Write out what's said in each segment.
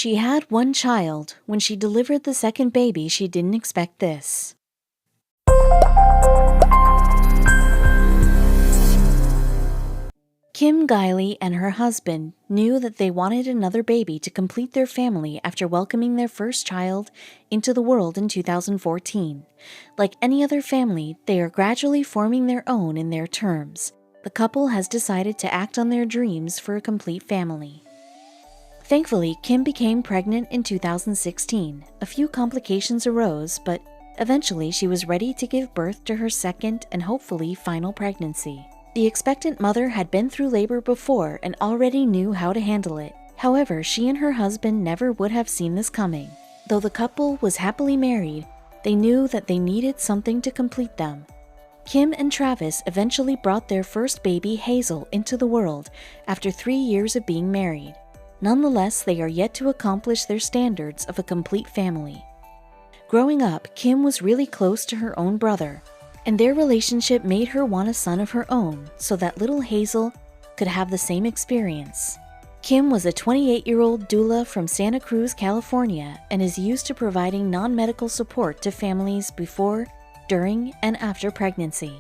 She had one child. When she delivered the second baby, she didn't expect this. Kim Guiley and her husband knew that they wanted another baby to complete their family after welcoming their first child into the world in 2014. Like any other family, they are gradually forming their own in their terms. The couple has decided to act on their dreams for a complete family. Thankfully, Kim became pregnant in 2016. A few complications arose, but eventually she was ready to give birth to her second and hopefully final pregnancy. The expectant mother had been through labor before and already knew how to handle it. However, she and her husband never would have seen this coming. Though the couple was happily married, they knew that they needed something to complete them. Kim and Travis eventually brought their first baby, Hazel, into the world after 3 years of being married. Nonetheless, they are yet to accomplish their standards of a complete family. Growing up, Kim was really close to her own brother, and their relationship made her want a son of her own so that little Hazel could have the same experience. Kim was a 28-year-old doula from Santa Cruz, California, and is used to providing non-medical support to families before, during, and after pregnancy.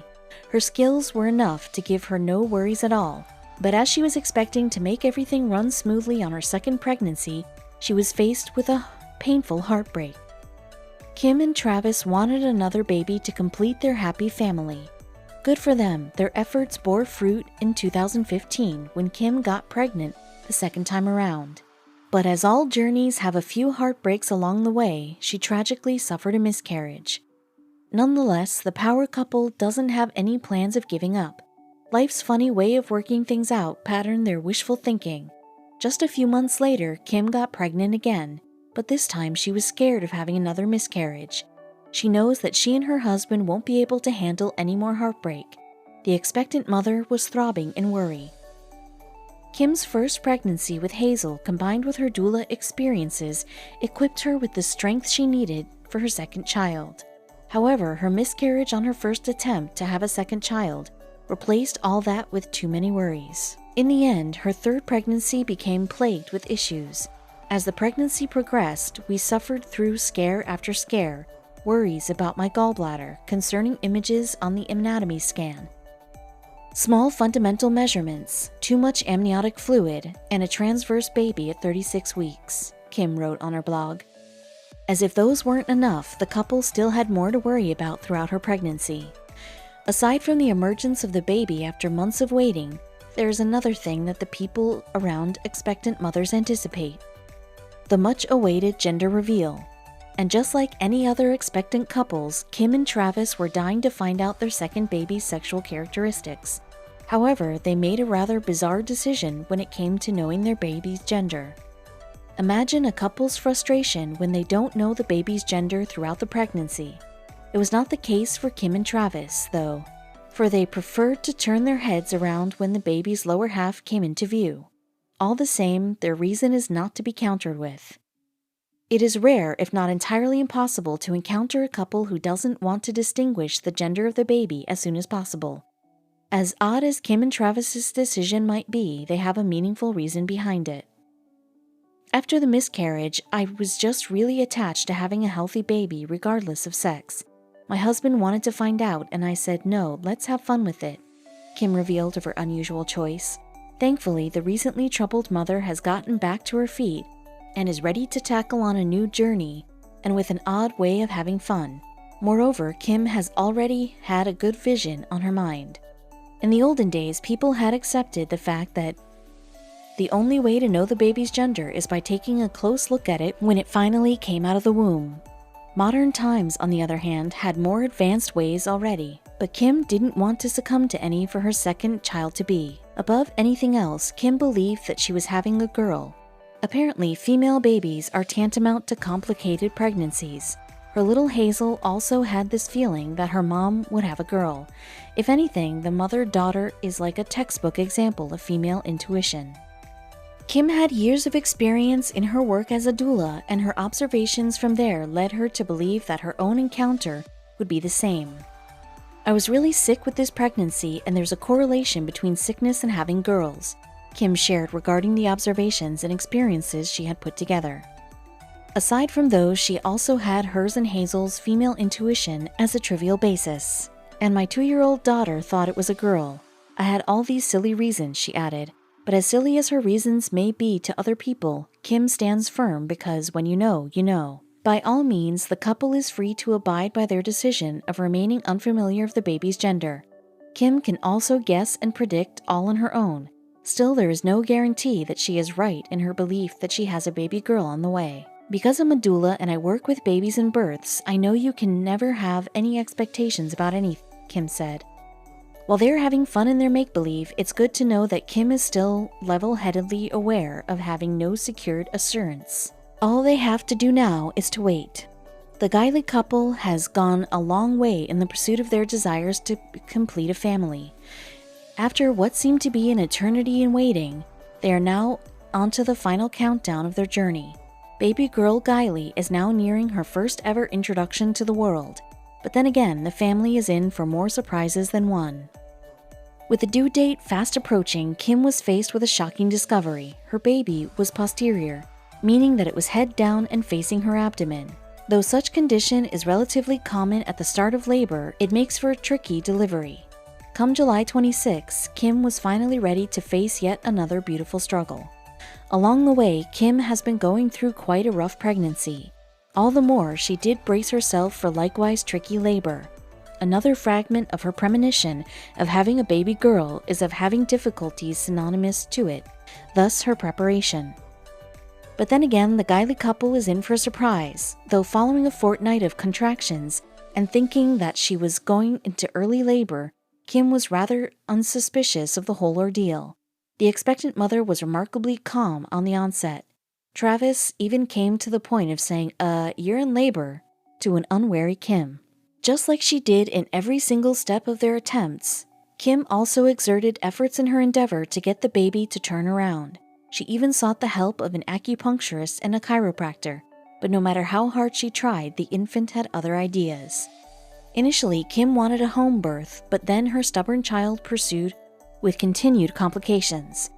Her skills were enough to give her no worries at all, but as she was expecting to make everything run smoothly on her second pregnancy, she was faced with a painful heartbreak. Kim and Travis wanted another baby to complete their happy family. Good for them, their efforts bore fruit in 2015 when Kim got pregnant the second time around. But as all journeys have a few heartbreaks along the way, she tragically suffered a miscarriage. Nonetheless, the power couple doesn't have any plans of giving up. Life's funny way of working things out patterned their wishful thinking. Just a few months later, Kim got pregnant again, but this time she was scared of having another miscarriage. She knows that she and her husband won't be able to handle any more heartbreak. The expectant mother was throbbing in worry. Kim's first pregnancy with Hazel, combined with her doula experiences, equipped her with the strength she needed for her second child. However, her miscarriage on her first attempt to have a second child replaced all that with too many worries. In the end, her third pregnancy became plagued with issues. As the pregnancy progressed, we suffered through scare after scare, worries about my gallbladder, concerning images on the anatomy scan, small fundamental measurements, too much amniotic fluid, and a transverse baby at 36 weeks, Kim wrote on her blog. As if those weren't enough, the couple still had more to worry about throughout her pregnancy. Aside from the emergence of the baby after months of waiting, there's another thing that the people around expectant mothers anticipate: the much-awaited gender reveal. And just like any other expectant couples, Kim and Travis were dying to find out their second baby's sexual characteristics. However, they made a rather bizarre decision when it came to knowing their baby's gender. Imagine a couple's frustration when they don't know the baby's gender throughout the pregnancy. It was not the case for Kim and Travis, though, for they preferred to turn their heads around when the baby's lower half came into view. All the same, their reason is not to be countered with. It is rare, if not entirely impossible, to encounter a couple who doesn't want to distinguish the gender of the baby as soon as possible. As odd as Kim and Travis's decision might be, they have a meaningful reason behind it. After the miscarriage, I was just really attached to having a healthy baby regardless of sex. My husband wanted to find out, and I said, "No, let's have fun with it," Kim revealed of her unusual choice. Thankfully, the recently troubled mother has gotten back to her feet and is ready to tackle on a new journey, and with an odd way of having fun. Moreover, Kim has already had a good vision on her mind. In the olden days, people had accepted the fact that the only way to know the baby's gender is by taking a close look at it when it finally came out of the womb. Modern times, on the other hand, had more advanced ways already, but Kim didn't want to succumb to any for her second child-to-be. Above anything else, Kim believed that she was having a girl. Apparently, female babies are tantamount to complicated pregnancies. Her little Hazel also had this feeling that her mom would have a girl. If anything, the mother-daughter is like a textbook example of female intuition. Kim had years of experience in her work as a doula, and her observations from there led her to believe that her own encounter would be the same. "I was really sick with this pregnancy, and there's a correlation between sickness and having girls. Kim shared regarding the observations and experiences she had put together. Aside from those, she also had hers and Hazel's female intuition as a trivial basis. And my 2-year-old daughter thought it was a girl. I had all these silly reasons, she added. But as silly as her reasons may be to other people, Kim stands firm because when you know, you know. By all means, the couple is free to abide by their decision of remaining unfamiliar of the baby's gender. Kim can also guess and predict all on her own. Still, there is no guarantee that she is right in her belief that she has a baby girl on the way. Because I'm a doula and I work with babies and births, I know you can never have any expectations about anything, Kim said. While they're having fun in their make-believe, it's good to know that Kim is still level-headedly aware of having no secured assurance. All they have to do now is to wait. The Guiley couple has gone a long way in the pursuit of their desires to complete a family. After what seemed to be an eternity in waiting, they are now onto the final countdown of their journey. Baby girl Guiley is now nearing her first ever introduction to the world. But then again, the family is in for more surprises than one. With the due date fast approaching, Kim was faced with a shocking discovery. Her baby was posterior, meaning that it was head down and facing her abdomen. Though such condition is relatively common at the start of labor, it makes for a tricky delivery. Come July 26, Kim was finally ready to face yet another beautiful struggle. Along the way, Kim has been going through quite a rough pregnancy. All the more, she did brace herself for likewise tricky labor. Another fragment of her premonition of having a baby girl is of having difficulties synonymous to it, thus her preparation. But then again, the Guiley couple is in for a surprise, though following a fortnight of contractions and thinking that she was going into early labor, Kim was rather unsuspicious of the whole ordeal. The expectant mother was remarkably calm on the onset. Travis even came to the point of saying, you're in labor, to an unwary Kim. Just like she did in every single step of their attempts, Kim also exerted efforts in her endeavor to get the baby to turn around. She even sought the help of an acupuncturist and a chiropractor, but no matter how hard she tried, the infant had other ideas. Initially, Kim wanted a home birth, but then her stubborn child pursued with continued complications.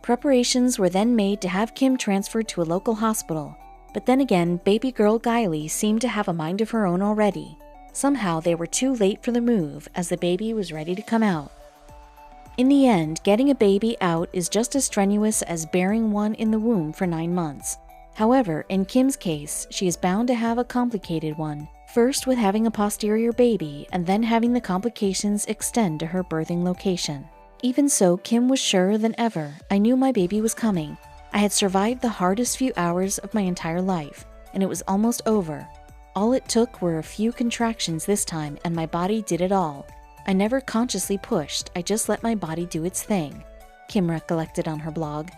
Preparations were then made to have Kim transferred to a local hospital, but then again, baby girl Guiley seemed to have a mind of her own already. Somehow they were too late for the move as the baby was ready to come out. In the end, getting a baby out is just as strenuous as bearing one in the womb for 9 months. However, in Kim's case, she is bound to have a complicated one, first with having a posterior baby and then having the complications extend to her birthing location. Even so, Kim was surer than ever. I knew my baby was coming. I had survived the hardest few hours of my entire life, and it was almost over. All it took were a few contractions this time, and my body did it all. I never consciously pushed, I just let my body do its thing, Kim recollected on her blog.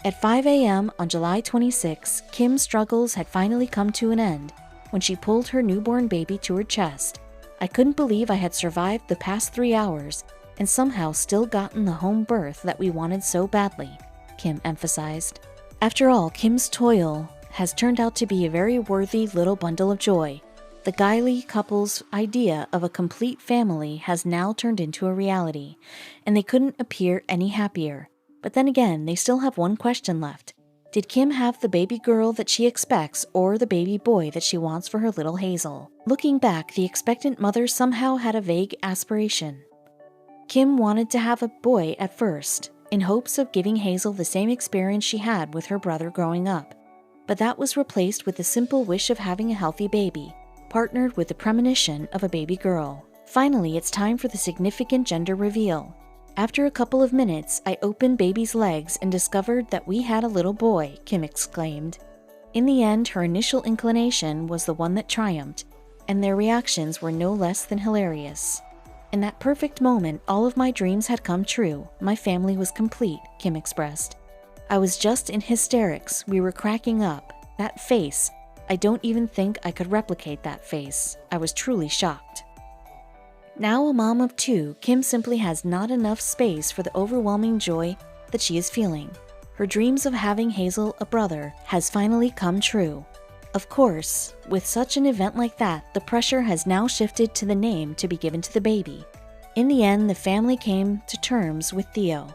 At 5 a.m. on July 26, Kim's struggles had finally come to an end when she pulled her newborn baby to her chest. I couldn't believe I had survived the past 3 hours and somehow still gotten the home birth that we wanted so badly, Kim emphasized. After all, Kim's toil has turned out to be a very worthy little bundle of joy. The Guiley couple's idea of a complete family has now turned into a reality, and they couldn't appear any happier. But then again, they still have one question left. Did Kim have the baby girl that she expects or the baby boy that she wants for her little Hazel? Looking back, the expectant mother somehow had a vague aspiration. Kim wanted to have a boy at first, in hopes of giving Hazel the same experience she had with her brother growing up. But that was replaced with the simple wish of having a healthy baby, partnered with the premonition of a baby girl. Finally, it's time for the significant gender reveal. After a couple of minutes, I opened baby's legs and discovered that we had a little boy, Kim exclaimed. In the end, her initial inclination was the one that triumphed, and their reactions were no less than hilarious. In that perfect moment, all of my dreams had come true. My family was complete, Kim expressed. I was just in hysterics. We were cracking up. That face, I don't even think I could replicate that face. I was truly shocked. Now a mom of 2, Kim simply has not enough space for the overwhelming joy that she is feeling. Her dreams of having Hazel a brother has finally come true. Of course, with such an event like that, the pressure has now shifted to the name to be given to the baby. In the end, the family came to terms with Theo.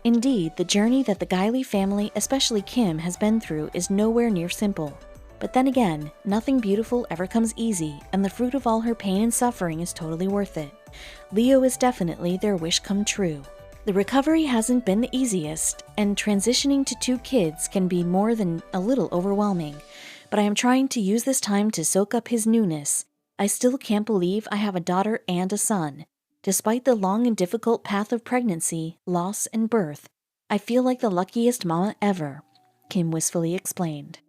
Indeed, the journey that the Guiley family, especially Kim, has been through is nowhere near simple. But then again, nothing beautiful ever comes easy, and the fruit of all her pain and suffering is totally worth it. Leo is definitely their wish come true. The recovery hasn't been the easiest, and transitioning to 2 kids can be more than a little overwhelming, but I am trying to use this time to soak up his newness. I still can't believe I have a daughter and a son. Despite the long and difficult path of pregnancy, loss, and birth, I feel like the luckiest mama ever, Kim wistfully explained.